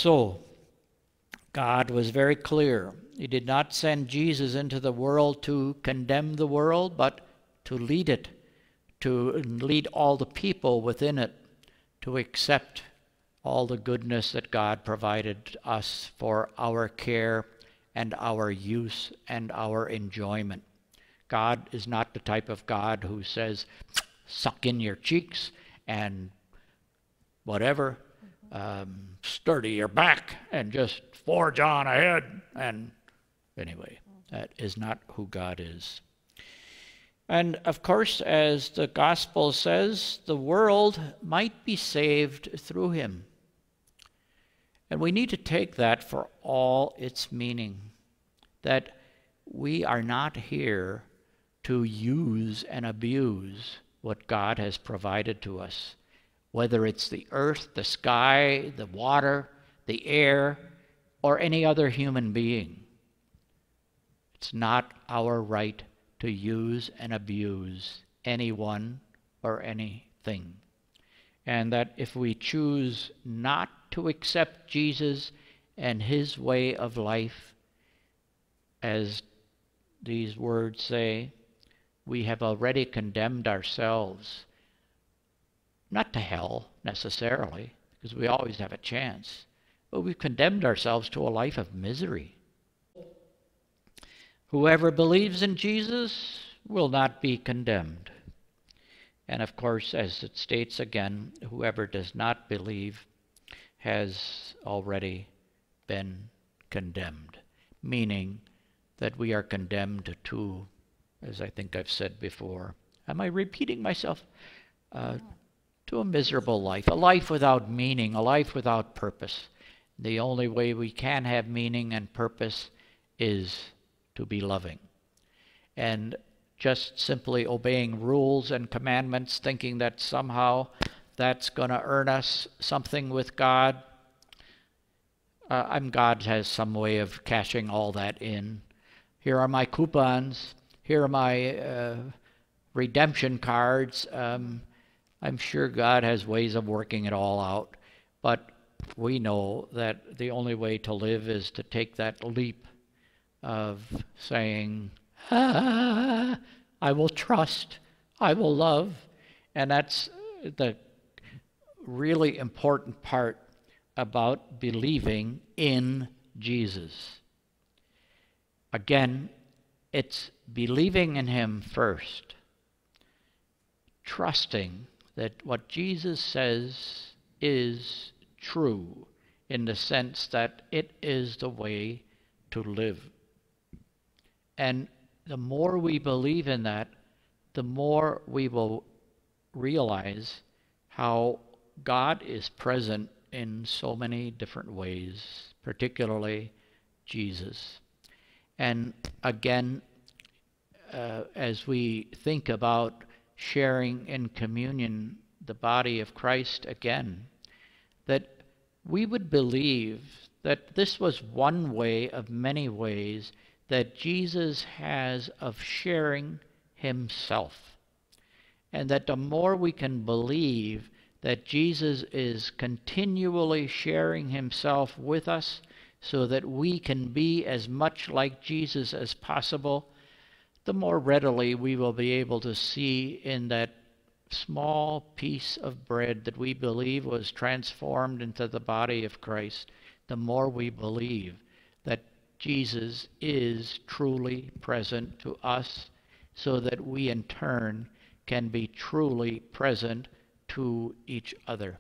So, God was very clear. He did not send Jesus into the world to condemn the world, but to lead it, to lead all the people within it to accept all the goodness that God provided us for our care and our use and our enjoyment. God is not the type of God who says, suck in your cheeks and whatever, sturdy your back and just forge on ahead. And anyway, that is not who God is. And of course, as the gospel says, the world might be saved through him. And we need to take that for all its meaning, that we are not here to use and abuse what God has provided to us, whether it's the earth, the sky, the water, the air, or any other human being. It's not our right to use and abuse anyone or anything. And that if we choose not to accept Jesus and his way of life, as these words say, we have already condemned ourselves, not to hell necessarily, because we always have a chance, but we've condemned ourselves to a life of misery. Whoever believes in Jesus will not be condemned. And of course, as it states again, whoever does not believe has already been condemned, meaning that we are condemned to, as I think I've said before, am I repeating myself? To a miserable life, a life without meaning, a life without purpose. The only way we can have meaning and purpose is to be loving. And just simply obeying rules and commandments, thinking that somehow that's going to earn us something with God. God has some way of cashing all that in. Here are my coupons. Here are my redemption cards. I'm sure God has ways of working it all out. But we know that the only way to live is to take that leap of saying, I will trust, I will love. And that's the really important part about believing in Jesus. Again, it's believing in him first, trusting that what Jesus says is true in the sense that it is the way to live. And the more we believe in that, the more we will realize how God is present in so many different ways, particularly Jesus. And again, as we think about sharing in communion the body of Christ again, that we would believe that this was one way of many ways that Jesus has of sharing himself. And that the more we can believe that Jesus is continually sharing himself with us so that we can be as much like Jesus as possible, the more readily we will be able to see in that small piece of bread that we believe was transformed into the body of Christ, the more we believe that Jesus is truly present to us, so that we in turn can be truly present to each other.